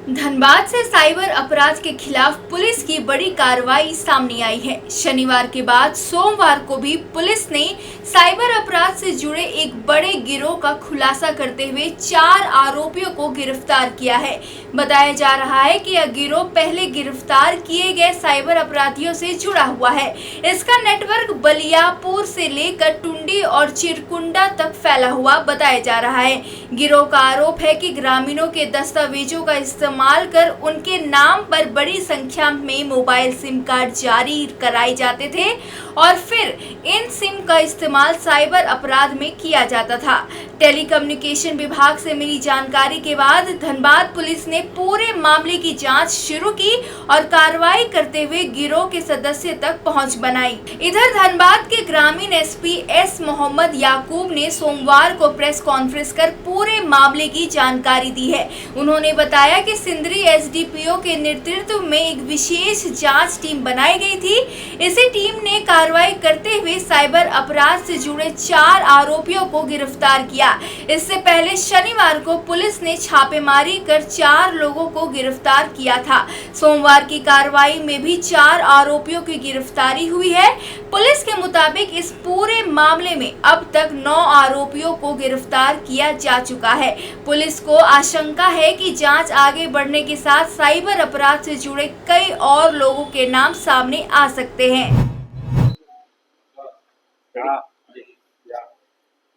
धनबाद से साइबर अपराध के खिलाफ पुलिस की बड़ी कार्रवाई सामने आई है। शनिवार के बाद सोमवार को भी पुलिस ने साइबर अपराध से जुड़े एक बड़े गिरोह का खुलासा करते हुए 4 आरोपियों को गिरफ्तार किया है। बताया जा रहा है कि यह गिरोह पहले गिरफ्तार किए गए साइबर अपराधियों से जुड़ा हुआ है। इसका नेटवर्क बलियापुर से लेकर टुंडी और चिरकुंडा तक फैला हुआ बताया जा रहा है। गिरोह का आरोप है कि ग्रामीणों के दस्तावेजों का इस्तेमाल कर उनके नाम पर बड़ी संख्या में मोबाइल सिम कार्ड जारी कराए जाते थे और फिर इन सिम का इस्तेमाल साइबर अपराध में किया जाता था। टेलीकम्युनिकेशन विभाग से मिली जानकारी के बाद धनबाद पुलिस ने पूरे मामले की जांच शुरू की और कार्रवाई करते हुए गिरोह के सदस्य तक पहुंच बनाई। इधर धनबाद के ग्रामीण एसपी एस मोहम्मद याकूब ने सोमवार को प्रेस कॉन्फ्रेंस कर पूरे मामले की जानकारी दी है। उन्होंने बताया कि सिंदरी एसडीपीओ के नेतृत्व में एक विशेष जांच टीम बनाई गई थी। इसी टीम ने कार्रवाई करते हुए साइबर अपराध से जुड़े 4 आरोपियों को गिरफ्तार किया। इससे पहले शनिवार को पुलिस ने छापेमारी कर 4 लोगों को गिरफ्तार किया था। सोमवार की कार्रवाई में भी 4 आरोपियों की गिरफ्तारी हुई है। पुलिस के मुताबिक इस पूरे मामले में अब तक 9 आरोपियों को गिरफ्तार किया जा चुका है। पुलिस को आशंका है कि जांच आगे बढ़ने के साथ साइबर अपराध से जुड़े कई और लोगों के नाम सामने आ सकते हैं।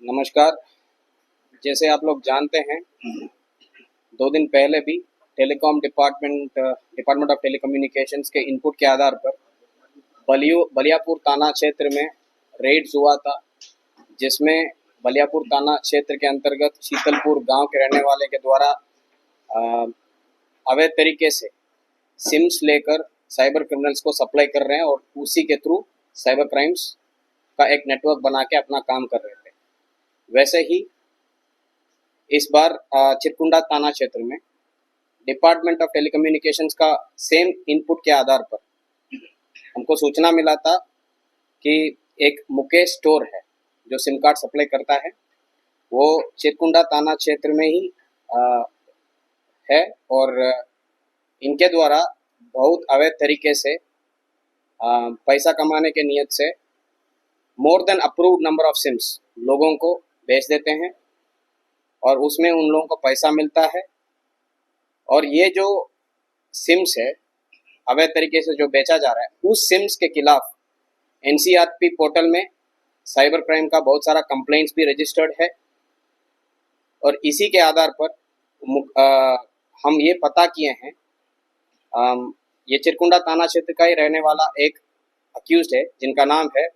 नमस्कार। जैसे आप लोग जानते हैं, 2 दिन पहले भी डिपार्टमेंट ऑफ टेलीकम्युनिकेशंस के इनपुट के आधार पर बलियापुर थाना क्षेत्र में रेड्स हुआ था, जिसमें बलियापुर थाना क्षेत्र के अंतर्गत शीतलपुर गांव के रहने वाले के द्वारा अवैध तरीके से सिम्स लेकर साइबर क्रिमिनल्स को सप्लाई कर रहे हैं और उसी के थ्रू साइबर क्राइम्स का एक नेटवर्क बना के अपना काम कर रहे थे। वैसे ही इस बार चिरकुंडा थाना क्षेत्र में डिपार्टमेंट ऑफ टेलीकम्युनिकेशंस का सेम इनपुट के आधार पर हमको सूचना मिला था कि एक मुकेश स्टोर है जो सिम कार्ड सप्लाई करता है, वो चिरकुंडा थाना क्षेत्र में ही है और इनके द्वारा बहुत अवैध तरीके से पैसा कमाने के नियत से more than approved number of SIMs लोगों को बेच देते हैं और उसमें उन लोगों को पैसा मिलता है। और ये जो सिम्स है अवैध तरीके से जो बेचा जा रहा है, उस सिम्स के खिलाफ एनसीआरपी पोर्टल में साइबर क्राइम का बहुत सारा कंप्लेंट्स भी रजिस्टर्ड है और इसी के आधार पर हम ये पता किए हैं, ये चिरकुंडा थाना क्षेत्र का ही रहने वाला एक अक्यूज्ड है जिनका नाम है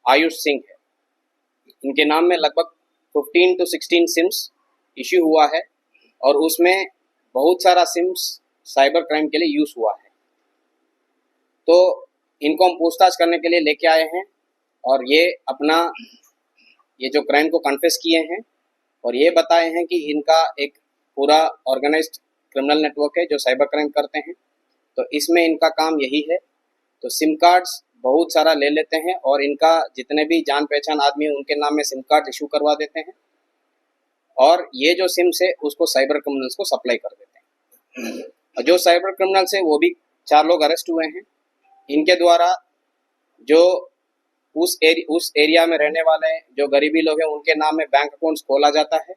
आयुष सिंह है। इनके नाम में लगभग 15 to 16 सिम्स इश्यू हुआ है और उसमें बहुत सारा सिम्स साइबर क्राइम के लिए यूज़ हुआ है। तो इनको हम पूछताछ करने के लिए लेके आए हैं और ये जो क्राइम को कन्फेस किए हैं और ये बताए हैं कि इनका एक पूरा ऑर्गेनाइज्ड क्रिमिनल नेटवर्क है जो साइबर क्राइम करते हैं। तो इसमें इनका काम यही है, तो सिम कार्ड्स बहुत सारा ले लेते हैं और इनका जितने भी जान पहचान आदमी है उनके नाम में सिम कार्ड इशू करवा देते हैं और ये जो सिम्स है उसको साइबर क्रिमिनल्स को सप्लाई कर देते हैं। और जो साइबर क्रिमिनल्स है वो भी 4 लोग अरेस्ट हुए हैं। इनके द्वारा जो उस एरिया में रहने वाले जो गरीबी लोग हैं उनके नाम में बैंक अकाउंट्स खोला जाता है,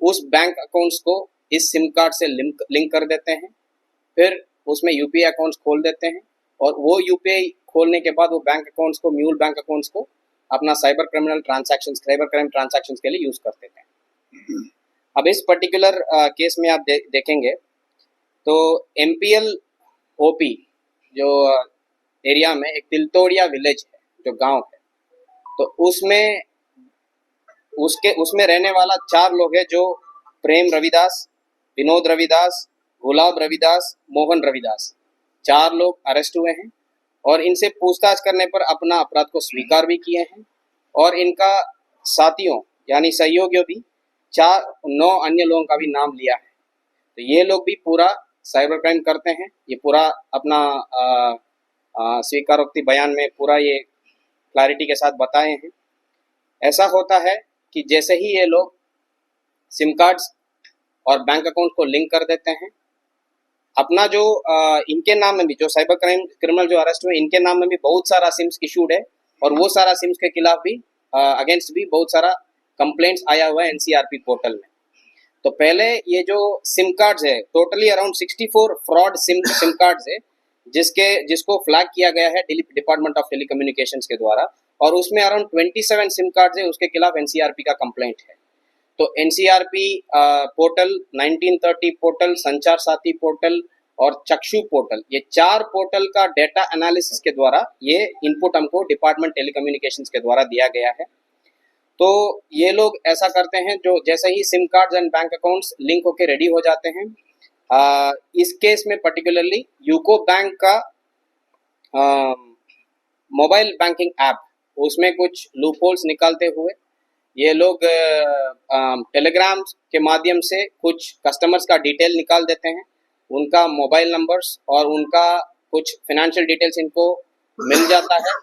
उस बैंक अकाउंट्स को इस सिम कार्ड से लिंक कर देते हैं, फिर उसमें यूपीआई अकाउंट्स खोल देते हैं और वो यूपीआई खोलने के बाद वो बैंक अकाउंट्स को म्यूल बैंक अकाउंट्स को अपना साइबर क्राइम ट्रांजैक्शंस के लिए यूज़ कर देते हैं। अब इस पर्टिकुलर केस में आप देखेंगे तो एमपीएल ओपी जो एरिया में एक तिलतोड़िया विलेज है जो गांव है, तो उसमें रहने वाला 4 लोग हैं जो प्रेम रविदास, विनोद रविदास, गुलाब रविदास, मोहन रविदास, 4 लोग अरेस्ट हुए हैं और इनसे पूछताछ करने पर अपना अपराध को स्वीकार भी किए हैं और इनका साथियों यानी सहयोगियों भी 9 अन्य लोगों का भी नाम लिया है। तो ये लोग भी पूरा साइबर क्राइम करते हैं। ये पूरा अपना स्वीकारोक्ति बयान में पूरा ये क्लैरिटी के साथ बताए हैं। ऐसा होता है कि जैसे ही ये लोग सिम कार्ड्स और बैंक अकाउंट को लिंक कर देते हैं अपना जो इनके नाम में भी जो साइबर क्राइम क्रिमिनल जो अरेस्ट हुए इनके नाम में भी बहुत सारा सिम्स इशूड है और वो सारा सिम्स के खिलाफ भी अगेंस्ट भी बहुत सारा कंप्लेंट्स आया हुआ है एनसीआरपी पोर्टल में। तो पहले ये जो सिम कार्ड्स है totally around 64 fraud SIM cards है जिसको फ्लैग किया गया है डिपार्टमेंट ऑफ टेलीकम्युनिकेशंस के द्वारा और उसमें अराउंड 27 सिम कार्ड्स है उसके खिलाफ एनसीआरपी का कंप्लेंट है। तो एनसीआरपी पोर्टल, 1930 पोर्टल, संचार साथी पोर्टल और चक्षु पोर्टल, ये 4 पोर्टल का डेटा एनालिसिस के द्वारा ये इनपुट हमको डिपार्टमेंट टेलीकम्युनिकेशंस के द्वारा दिया गया है। तो ये लोग ऐसा करते हैं जो जैसे ही SIM cards and bank accounts link होके रेडी हो जाते हैं, इस केस में पर्टिकुलरली यूको बैंक का मोबाइल बैंकिंग ऐप उसमें कुछ लूप होल्स निकालते हुए ये लोग टेलीग्राम के माध्यम से कुछ कस्टमर्स का डिटेल निकाल देते हैं, उनका मोबाइल नंबर्स और उनका कुछ फाइनेंशियल डिटेल्स इनको मिल जाता है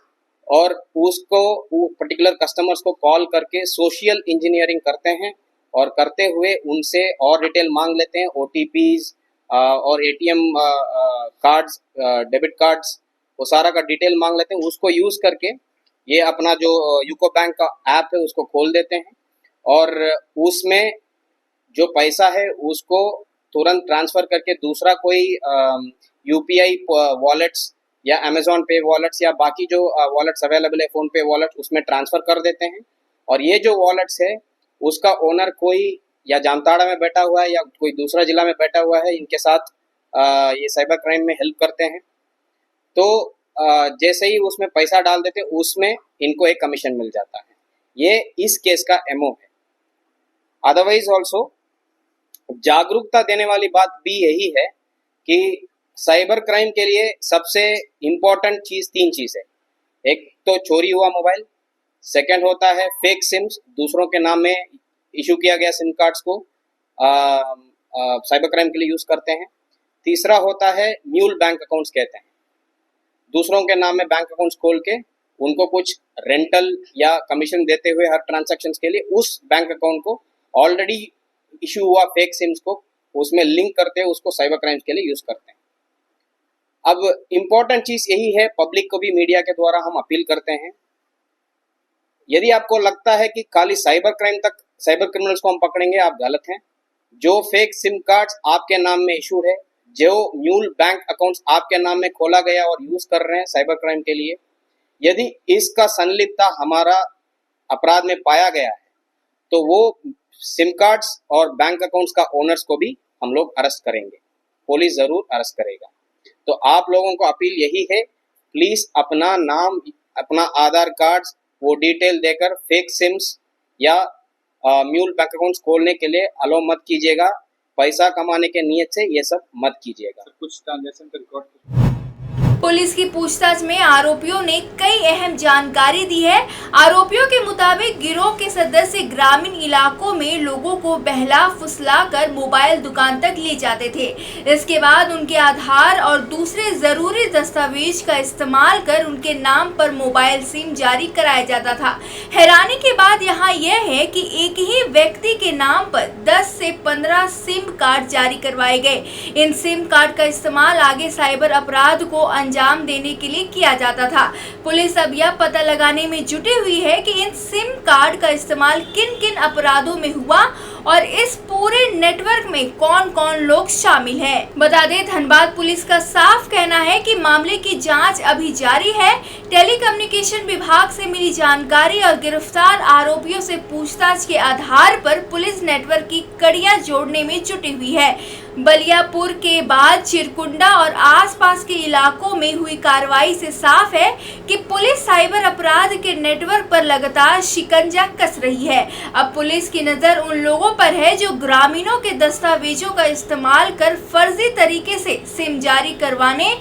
और उसको वो पर्टिकुलर कस्टमर्स को कॉल करके सोशल इंजीनियरिंग करते हैं और करते हुए उनसे और डिटेल मांग लेते हैं, ओटीपीज और एटीएम कार्ड्स, डेबिट कार्ड्स, वो सारा का डिटेल मांग लेते हैं। उसको यूज़ करके ये अपना जो यूको बैंक का ऐप है उसको खोल देते हैं और उसमें जो पैसा है उसको तुरंत ट्रांसफ़र करके दूसरा कोई यूपीआई वॉलेट्स या अमेज़ॉन पे वॉलेट्स या बाकी जो वॉलेट्स अवेलेबल है फ़ोन पे वॉलेट उसमें ट्रांसफ़र कर देते हैं। और ये जो वॉलेट्स है उसका ओनर कोई या जामताड़ा में बैठा हुआ है या कोई दूसरा जिला में बैठा हुआ है, इनके साथ ये साइबर क्राइम में हेल्प करते हैं। तो जैसे ही उसमें पैसा डाल देते उसमें इनको एक कमीशन मिल जाता है। ये इस केस का एमओ है। अदरवाइज ऑल्सो जागरूकता देने वाली बात भी यही है कि साइबर क्राइम के लिए सबसे इम्पोर्टेंट चीज़ 3 चीज़ है। एक तो चोरी हुआ मोबाइल, सेकंड होता है फेक सिम्स, दूसरों के नाम में इशू किया गया सिम कार्ड्स को साइबर क्राइम के लिए यूज़ करते हैं। तीसरा होता है म्यूल बैंक अकाउंट्स कहते हैं, दूसरों के नाम में बैंक अकाउंट्स खोल के उनको कुछ रेंटल या कमीशन देते हुए हर ट्रांजैक्शंस के लिए उस बैंक अकाउंट को ऑलरेडी इशू हुआ फेक सिम्स को उसमें लिंक करते हैं, उसको साइबर क्राइम्स के लिए यूज़ करते हैं। अब इम्पोर्टेंट चीज़ यही है, पब्लिक को भी मीडिया के द्वारा हम अपील करते हैं, यदि आपको लगता है कि खाली साइबर क्राइम तक साइबर क्रिमिनल्स को हम पकड़ेंगे, आप गलत हैं। जो फेक सिम कार्ड्स आपके नाम में इशूड है, जो म्यूल बैंक अकाउंट्स आपके नाम में खोला गया और यूज़ कर रहे हैं साइबर क्राइम के लिए, यदि इसका संलिप्तता हमारा अपराध में पाया गया है तो वो सिम कार्ड्स और बैंक अकाउंट्स का ओनर्स को भी हम लोग अरेस्ट करेंगे, पुलिस ज़रूर अरेस्ट करेगा। तो आप लोगों को अपील यही है, प्लीज़ अपना नाम, अपना आधार कार्ड्स वो डिटेल देकर फेक सिम्स या म्यूल बैंक अकाउंट्स खोलने के लिए अलो मत कीजिएगा। पैसा कमाने के नियत से ये सब मत कीजिएगा। कुछ ट्रांजैक्शन का रिकॉर्ड पुलिस की पूछताछ में आरोपियों ने कई अहम जानकारी दी है। आरोपियों के मुताबिक गिरोह के सदस्य ग्रामीण इलाकों में लोगों को बहला फुसला कर मोबाइल दुकान तक ले जाते थे। इसके बाद उनके आधार और दूसरे जरूरी दस्तावेज का इस्तेमाल कर उनके नाम पर मोबाइल सिम जारी कराया जाता था। हैरानी की बात यहाँ यह है कि एक ही व्यक्ति के नाम पर 10 से 15 सिम कार्ड जारी करवाए गए। इन सिम कार्ड का इस्तेमाल आगे साइबर अपराध को अंजाम देने के लिए किया जाता था। पुलिस अब यह पता लगाने में जुटी हुई है कि इन सिम कार्ड का इस्तेमाल किन किन अपराधों में हुआ और इस पूरे नेटवर्क में कौन कौन लोग शामिल हैं। बता दें, धनबाद पुलिस का साफ कहना है कि मामले की जांच अभी जारी है। टेलीकम्युनिकेशन विभाग से मिली जानकारी और गिरफ्तार आरोपियों से पूछताछ के आधार पर पुलिस नेटवर्क की कड़ियां जोड़ने में जुटी हुई है। बलियापुर के बाद चिरकुंडा और आसपास के इलाकों में हुई कार्रवाई से साफ है कि पुलिस साइबर अपराध के नेटवर्क पर लगातार शिकंजा कस रही है। अब पुलिस की नजर उन लोगों पर है जो ग्रामीणों के दस्तावेजों का इस्तेमाल कर फर्जी तरीके से सिम जारी करवाने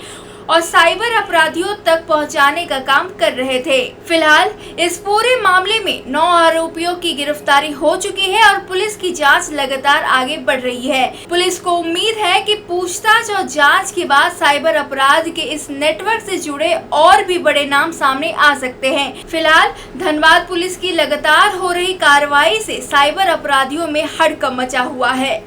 और साइबर अपराधियों तक पहुंचाने का काम कर रहे थे। फिलहाल इस पूरे मामले में 9 आरोपियों की गिरफ्तारी हो चुकी है और पुलिस की जांच लगातार आगे बढ़ रही है। पुलिस को उम्मीद है कि पूछताछ और जांच के बाद साइबर अपराध के इस नेटवर्क से जुड़े और भी बड़े नाम सामने आ सकते हैं। फिलहाल धनबाद पुलिस की लगातार हो रही कार्रवाई से साइबर अपराधियों में हड़कंप मचा हुआ है।